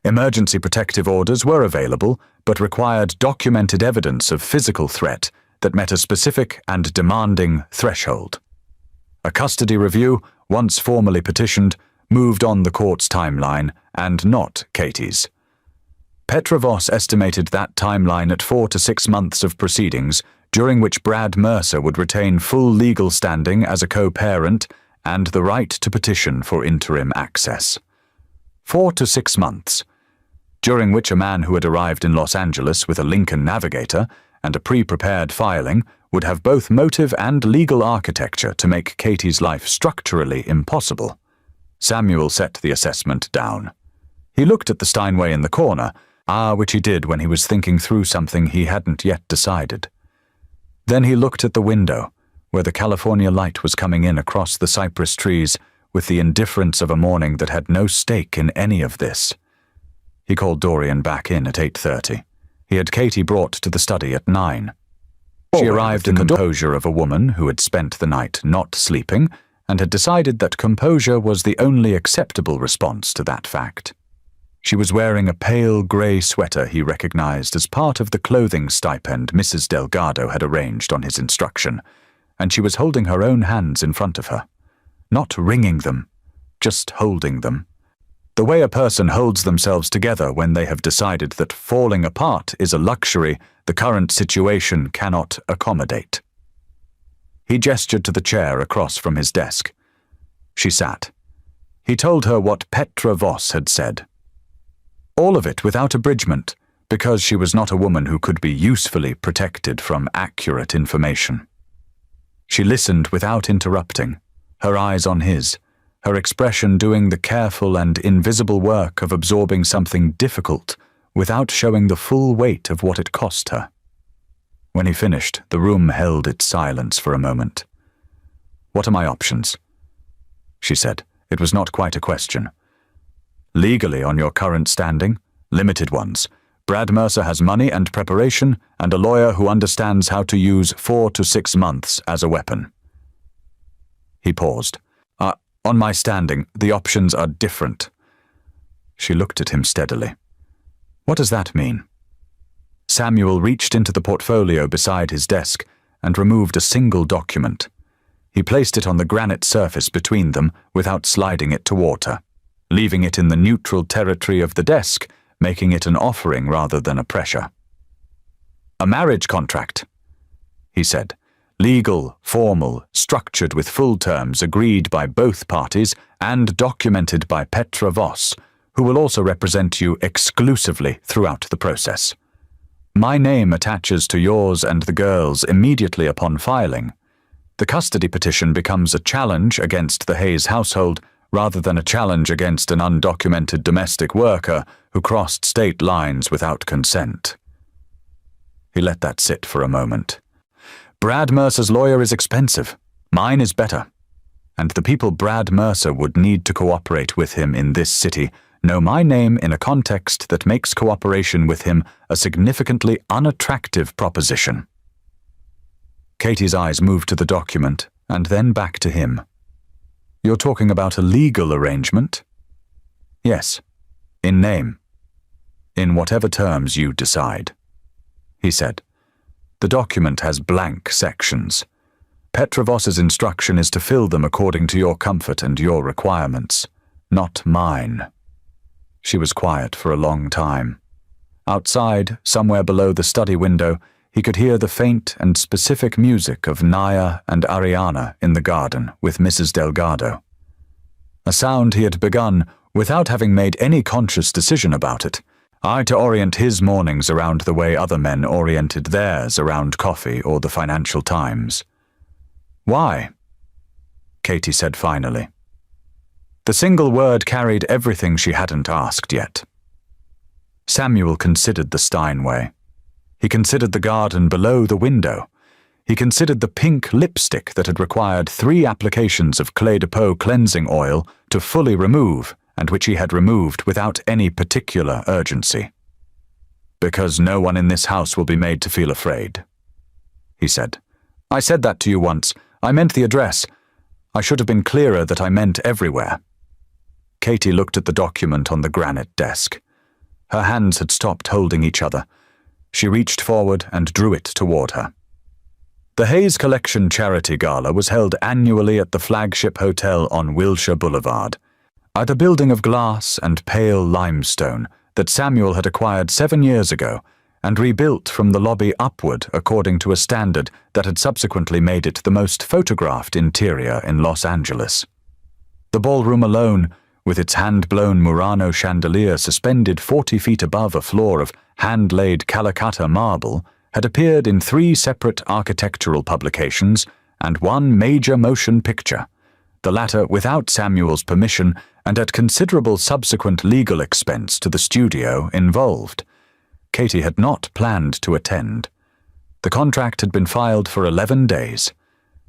Emergency protective orders were available, but required documented evidence of physical threat that met a specific and demanding threshold. A custody review, once formally petitioned, moved on the court's timeline, and not Katie's. Petra Voss estimated that timeline at 4 to 6 months of proceedings, during which Brad Mercer would retain full legal standing as a co-parent and the right to petition for interim access. 4 to 6 months, during which a man who had arrived in Los Angeles with a Lincoln Navigator and a pre-prepared filing would have both motive and legal architecture to make Katie's life structurally impossible. Samuel set the assessment down. He looked at the Steinway in the corner, which he did when he was thinking through something he hadn't yet decided. Then he looked at the window, where the California light was coming in across the cypress trees with the indifference of a morning that had no stake in any of this. He called Dorian back in at 8:30. He had Katie brought to the study at 9. She arrived in the composure of a woman who had spent the night not sleeping and had decided that composure was the only acceptable response to that fact. She was wearing a pale grey sweater he recognized as part of the clothing stipend Mrs. Delgado had arranged on his instruction, and she was holding her own hands in front of her. Not wringing them, just holding them. The way a person holds themselves together when they have decided that falling apart is a luxury the current situation cannot accommodate. He gestured to the chair across from his desk. She sat. He told her what Petra Voss had said. All of it without abridgment, because she was not a woman who could be usefully protected from accurate information. She listened without interrupting, her eyes on his, her expression doing the careful and invisible work of absorbing something difficult without showing the full weight of what it cost her. When he finished, the room held its silence for a moment. "What are my options?" she said. It was not quite a question. "Legally, on your current standing, limited ones. Brad Mercer has money and preparation and a lawyer who understands how to use 4 to 6 months as a weapon." He paused. On my standing, the options are different." She looked at him steadily. "What does that mean?" Samuel reached into the portfolio beside his desk and removed a single document. He placed it on the granite surface between them without sliding it toward her, leaving it in the neutral territory of the desk, making it an offering rather than a pressure. "A marriage contract," he said. "Legal, formal, structured with full terms agreed by both parties and documented by Petra Voss, who will also represent you exclusively throughout the process. My name attaches to yours and the girls immediately upon filing. The custody petition becomes a challenge against the Hayes household rather than a challenge against an undocumented domestic worker who crossed state lines without consent." He let that sit for a moment. "Brad Mercer's lawyer is expensive. Mine is better. And the people Brad Mercer would need to cooperate with him in this city know my name in a context that makes cooperation with him a significantly unattractive proposition." Katie's eyes moved to the document and then back to him. "You're talking about a legal arrangement?" "Yes, in name. In whatever terms you decide," he said. "The document has blank sections. Petra Voss's instruction is to fill them according to your comfort and your requirements, not mine." She was quiet for a long time. Outside, somewhere below the study window, he could hear the faint and specific music of Naya and Ariana in the garden with Mrs. Delgado. A sound he had begun without having made any conscious decision about it, to orient his mornings around the way other men oriented theirs around coffee or the Financial Times. "Why?" Katie said finally. The single word carried everything she hadn't asked yet. Samuel considered the Steinway. He considered the garden below the window. He considered the pink lipstick that had required 3 applications of Clé de Peau cleansing oil to fully remove, and which he had removed without any particular urgency. "Because no one in this house will be made to feel afraid," he said. "I said that to you once. I meant the address. I should have been clearer that I meant everywhere." Katie looked at the document on the granite desk. Her hands had stopped holding each other. She reached forward and drew it toward her. The Hayes Collection Charity Gala was held annually at the flagship hotel on Wilshire Boulevard, at a building of glass and pale limestone that Samuel had acquired 7 years ago and rebuilt from the lobby upward according to a standard that had subsequently made it the most photographed interior in Los Angeles. The ballroom alone, with its hand-blown Murano chandelier suspended 40 feet above a floor of hand-laid Calcutta marble, had appeared in 3 separate architectural publications and 1 major motion picture, the latter without Samuel's permission and at considerable subsequent legal expense to the studio involved. Katie had not planned to attend. The contract had been filed for 11 days.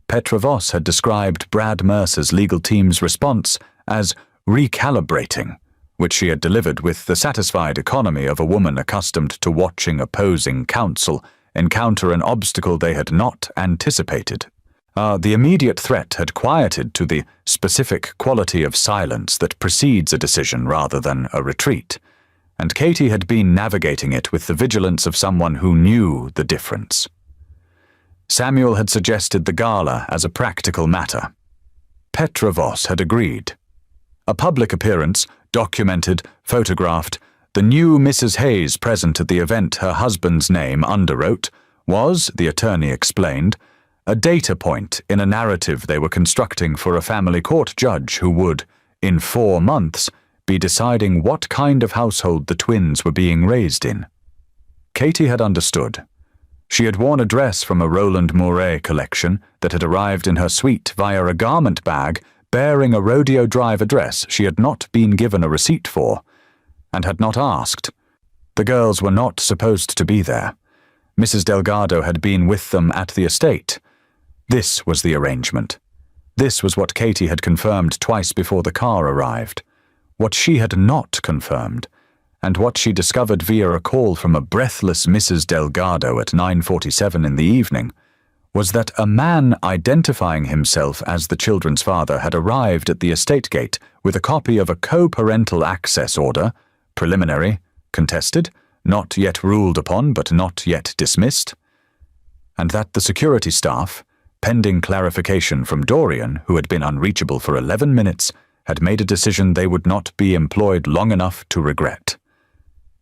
Petra Voss had described Brad Mercer's legal team's response as recalibrating, which she had delivered with the satisfied economy of a woman accustomed to watching opposing counsel encounter an obstacle they had not anticipated. The immediate threat had quieted to the specific quality of silence that precedes a decision rather than a retreat, and Katie had been navigating it with the vigilance of someone who knew the difference. Samuel had suggested the gala as a practical matter. Petra Voss had agreed. A public appearance, documented, photographed, the new Mrs. Hayes present at the event her husband's name underwrote, was, the attorney explained, a data point in a narrative they were constructing for a family court judge who would, in 4 months, be deciding what kind of household the twins were being raised in. Katie had understood. She had worn a dress from a Roland Mouret collection that had arrived in her suite via a garment bag bearing a Rodeo Drive address she had not been given a receipt for, and had not asked. The girls were not supposed to be there. Mrs. Delgado had been with them at the estate. This was the arrangement. This was what Katie had confirmed twice before the car arrived. What she had not confirmed, and what she discovered via a call from a breathless Mrs. Delgado at 9:47 in the evening, was that a man identifying himself as the children's father had arrived at the estate gate with a copy of a co-parental access order, preliminary, contested, not yet ruled upon but not yet dismissed, and that the security staff, pending clarification from Dorian, who had been unreachable for 11 minutes, had made a decision they would not be employed long enough to regret.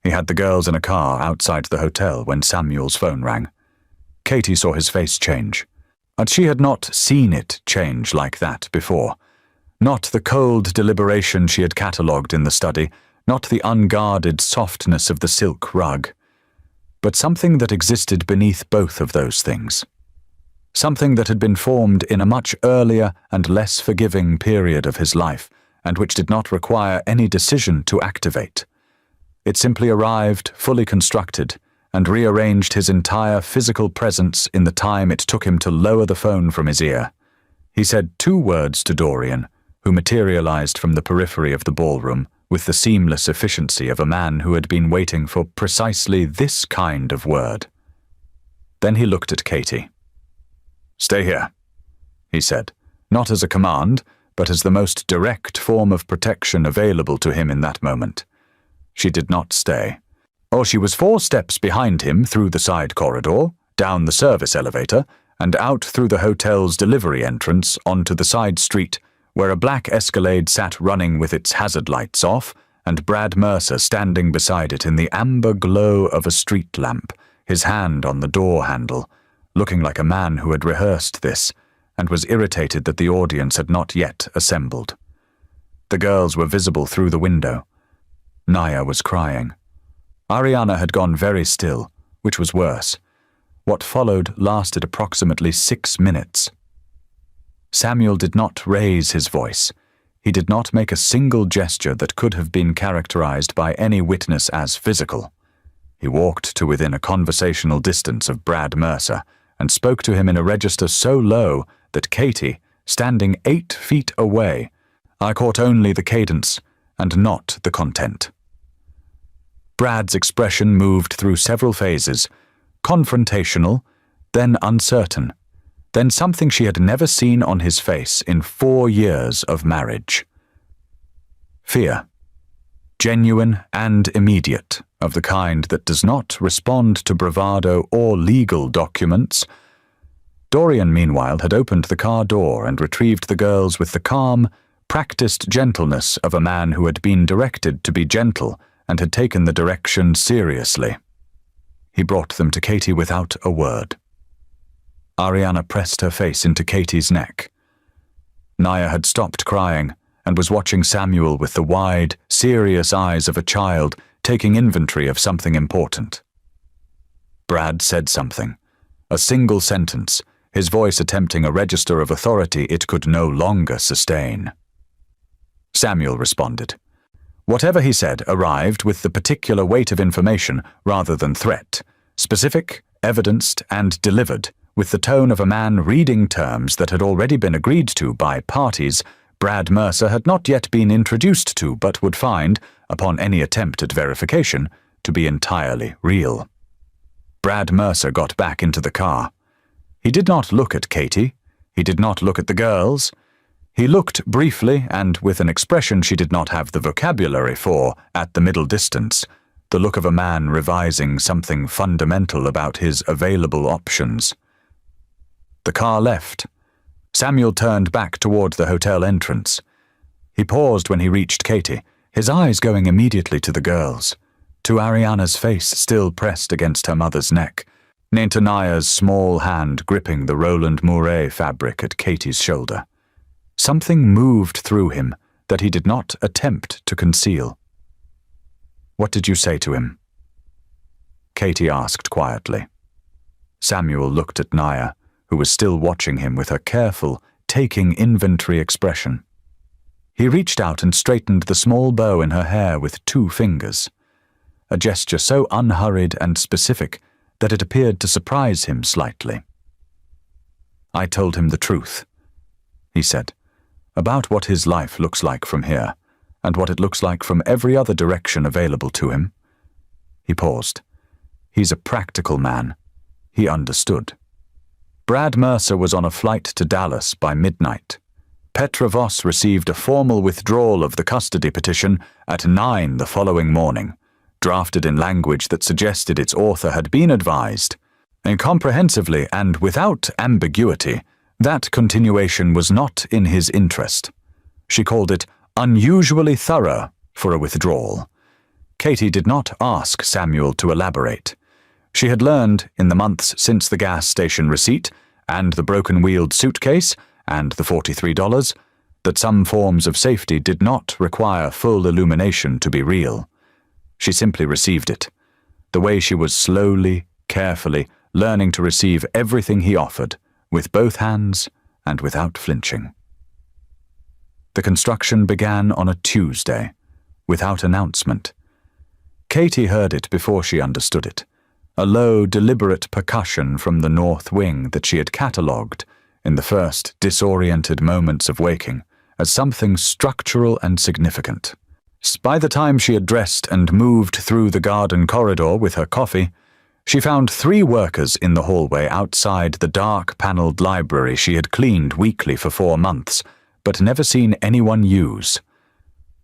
He had the girls in a car outside the hotel when Samuel's phone rang. Katie saw his face change, and she had not seen it change like that before. Not the cold deliberation she had catalogued in the study, not the unguarded softness of the silk rug, but something that existed beneath both of those things. Something that had been formed in a much earlier and less forgiving period of his life, and which did not require any decision to activate. It simply arrived, fully constructed, and rearranged his entire physical presence in the time it took him to lower the phone from his ear. He said 2 words to Dorian, who materialized from the periphery of the ballroom with the seamless efficiency of a man who had been waiting for precisely this kind of word. Then he looked at Katie. "Stay here," he said, not as a command, but as the most direct form of protection available to him in that moment. She did not stay. She was 4 steps behind him through the side corridor, down the service elevator, and out through the hotel's delivery entrance onto the side street, where a black Escalade sat running with its hazard lights off, and Brad Mercer standing beside it in the amber glow of a street lamp, his hand on the door handle, looking like a man who had rehearsed this, and was irritated that the audience had not yet assembled. The girls were visible through the window. Naya was crying. Ariana had gone very still, which was worse. What followed lasted approximately 6 minutes. Samuel did not raise his voice. He did not make a single gesture that could have been characterized by any witness as physical. He walked to within a conversational distance of Brad Mercer and spoke to him in a register so low that Katie, standing 8 feet away, I caught only the cadence and not the content. Brad's expression moved through several phases, confrontational, then uncertain, then something she had never seen on his face in 4 years of marriage. Fear, genuine and immediate, of the kind that does not respond to bravado or legal documents. Dorian, meanwhile, had opened the car door and retrieved the girls with the calm, practiced gentleness of a man who had been directed to be gentle and had taken the direction seriously. He brought them to Katie without a word. Ariana pressed her face into Katie's neck. Naya had stopped crying and was watching Samuel with the wide, serious eyes of a child taking inventory of something important. Brad said something, a single sentence, his voice attempting a register of authority it could no longer sustain. Samuel responded. Whatever he said arrived with the particular weight of information rather than threat, specific, evidenced, and delivered, with the tone of a man reading terms that had already been agreed to by parties Brad Mercer had not yet been introduced to but would find, upon any attempt at verification, to be entirely real. Brad Mercer got back into the car. He did not look at Katie. He did not look at the girls. He looked briefly and with an expression she did not have the vocabulary for at the middle distance, the look of a man revising something fundamental about his available options. The car left. Samuel turned back toward the hotel entrance. He paused when he reached Katie, his eyes going immediately to the girls, to Ariana's face still pressed against her mother's neck, to Naya's small hand gripping the Roland Mouret fabric at Katie's shoulder. Something moved through him that he did not attempt to conceal. "What did you say to him?" Katie asked quietly. Samuel looked at Naya, who was still watching him with her careful, taking inventory expression. He reached out and straightened the small bow in her hair with 2 fingers, a gesture so unhurried and specific that it appeared to surprise him slightly. "I told him the truth," he said, "about what his life looks like from here, and what it looks like from every other direction available to him." He paused. He's a practical man. He understood. Brad Mercer was on a flight to Dallas by midnight. Petra Voss received a formal withdrawal of the custody petition at 9 the following morning, drafted in language that suggested its author had been advised, incomprehensively and without ambiguity, that continuation was not in his interest. She called it unusually thorough for a withdrawal. Katie did not ask Samuel to elaborate. She had learned, in the months since the gas station receipt and the broken-wheeled suitcase and the $43, that some forms of safety did not require full illumination to be real. She simply received it, the way she was slowly, carefully learning to receive everything he offered, with both hands and without flinching. The construction began on a Tuesday, without announcement. Katie heard it before she understood it, a low, deliberate percussion from the north wing that she had catalogued, in the first disoriented moments of waking, as something structural and significant. By the time she had dressed and moved through the garden corridor with her coffee, she found 3 workers in the hallway outside the dark panelled library she had cleaned weekly for 4 months, but never seen anyone use.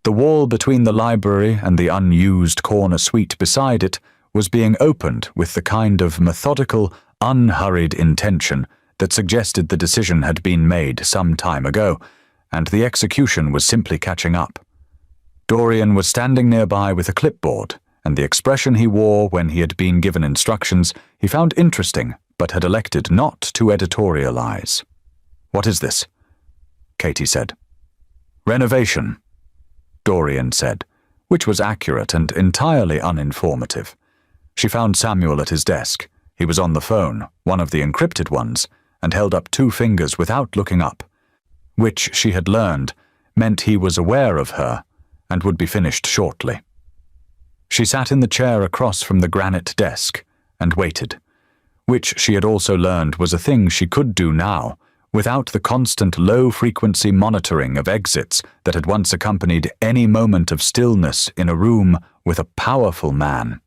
The wall between the library and the unused corner suite beside it was being opened with the kind of methodical, unhurried intention that suggested the decision had been made some time ago, and the execution was simply catching up. Dorian was standing nearby with a clipboard, and the expression he wore when he had been given instructions he found interesting, but had elected not to editorialize. "What is this?" Katie said. "Renovation," Dorian said, which was accurate and entirely uninformative. She found Samuel at his desk. He was on the phone, one of the encrypted ones, and held up 2 fingers without looking up, which she had learned meant he was aware of her and would be finished shortly. She sat in the chair across from the granite desk and waited, which she had also learned was a thing she could do now, without the constant low-frequency monitoring of exits that had once accompanied any moment of stillness in a room with a powerful man.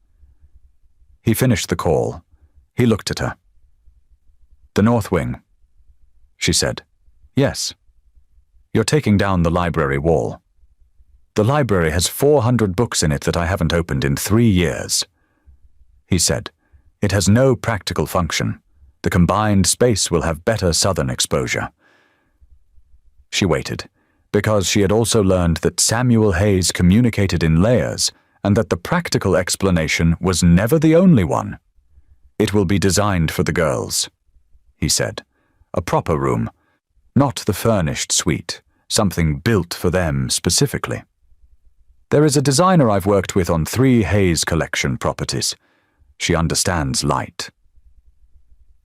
He finished the call. He looked at her. "The north wing," she said. "Yes. You're taking down the library wall. The library has 400 books in it that I haven't opened in 3 years." He said, "It has no practical function. The combined space will have better southern exposure." She waited, because she had also learned that Samuel Hayes communicated in layers and that the practical explanation was never the only one. "It will be designed for the girls," he said. "A proper room, not the furnished suite, something built for them specifically. There is a designer I've worked with on 3 Hayes Collection properties. She understands light."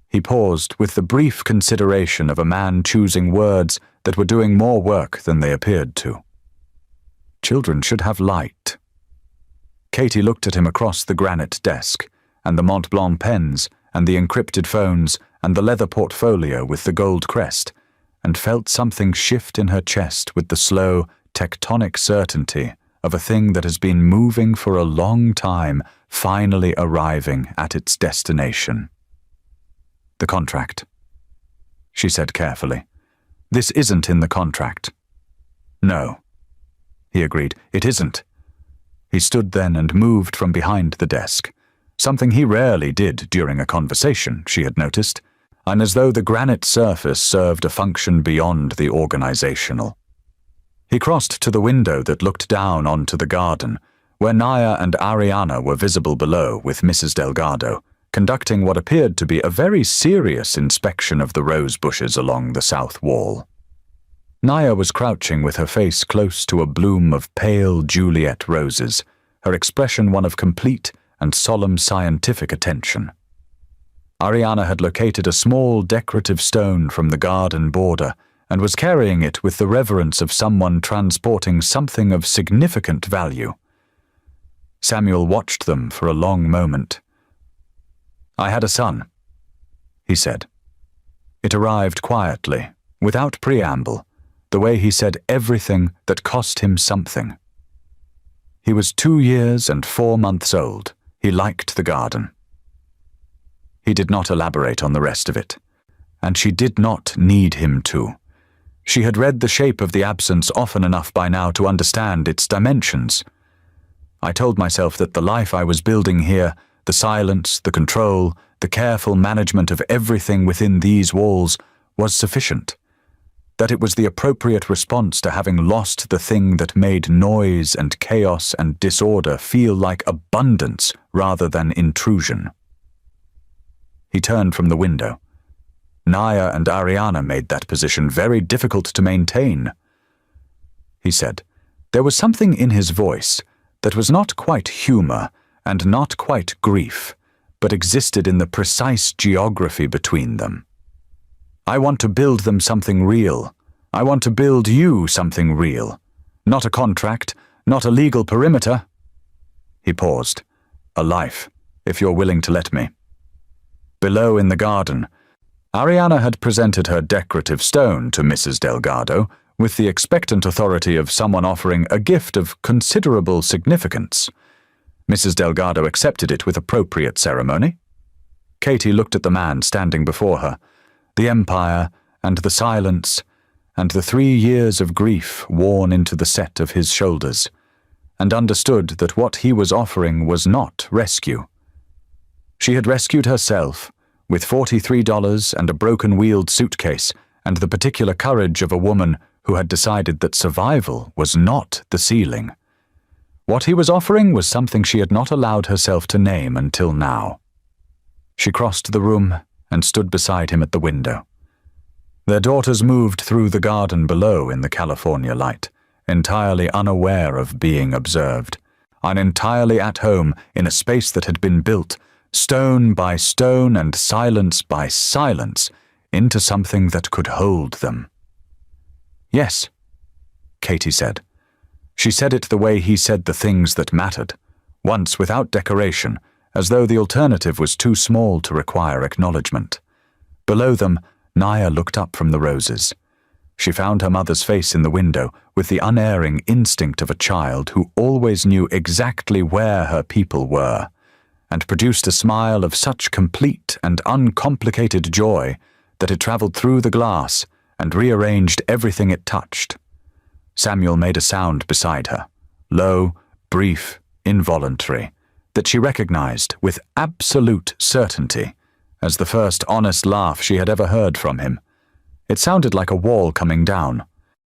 He paused with the brief consideration of a man choosing words that were doing more work than they appeared to. Children should have light. Katie looked at him across the granite desk, and the Mont Blanc pens, and the encrypted phones, and the leather portfolio with the gold crest, and felt something shift in her chest with the slow, tectonic certainty of a thing that has been moving for a long time, finally arriving at its destination. "The contract," she said carefully. "This isn't in the contract." "No," he agreed, "it isn't." He stood then and moved from behind the desk, something he rarely did during a conversation, she had noticed, and as though the granite surface served a function beyond the organizational. He crossed to the window that looked down onto the garden, where Naya and Ariana were visible below with Mrs. Delgado, conducting what appeared to be a very serious inspection of the rose bushes along the south wall. Naya was crouching with her face close to a bloom of pale Juliet roses, her expression one of complete and solemn scientific attention. Ariana had located a small decorative stone from the garden border and was carrying it with the reverence of someone transporting something of significant value. Samuel watched them for a long moment. "I had a son," he said. It arrived quietly, without preamble, the way he said everything that cost him something. He was 2 years and 4 months old. He liked the garden. He did not elaborate on the rest of it, and she did not need him to. She had read the shape of the absence often enough by now to understand its dimensions. I told myself that the life I was building here, the silence, the control, the careful management of everything within these walls, was sufficient. That it was the appropriate response to having lost the thing that made noise and chaos and disorder feel like abundance rather than intrusion. He turned from the window. Naya and Ariana made that position very difficult to maintain. He said, there was something in his voice that was not quite humor and not quite grief, but existed in the precise geography between them. "I want to build them something real. I want to build you something real. Not a contract, not a legal perimeter." He paused. "A life, if you're willing to let me." Below in the garden, Ariana had presented her decorative stone to Mrs. Delgado with the expectant authority of someone offering a gift of considerable significance. Mrs. Delgado accepted it with appropriate ceremony. Katie looked at the man standing before her, the empire and the silence, and the 3 years of grief worn into the set of his shoulders, and understood that what he was offering was not rescue. She had rescued herself, with $43 and a broken-wheeled suitcase, and the particular courage of a woman who had decided that survival was not the ceiling. What he was offering was something she had not allowed herself to name until now. She crossed the room and stood beside him at the window. Their daughters moved through the garden below in the California light, entirely unaware of being observed, and entirely at home in a space that had been built, stone by stone and silence by silence, into something that could hold them. "Yes," Katie said. She said it the way he said the things that mattered, once without decoration, as though the alternative was too small to require acknowledgement. Below them, Naya looked up from the roses. She found her mother's face in the window with the unerring instinct of a child who always knew exactly where her people were, and produced a smile of such complete and uncomplicated joy that it traveled through the glass and rearranged everything it touched. Samuel made a sound beside her, low, brief, involuntary, that she recognized with absolute certainty as the first honest laugh she had ever heard from him. It sounded like a wall coming down,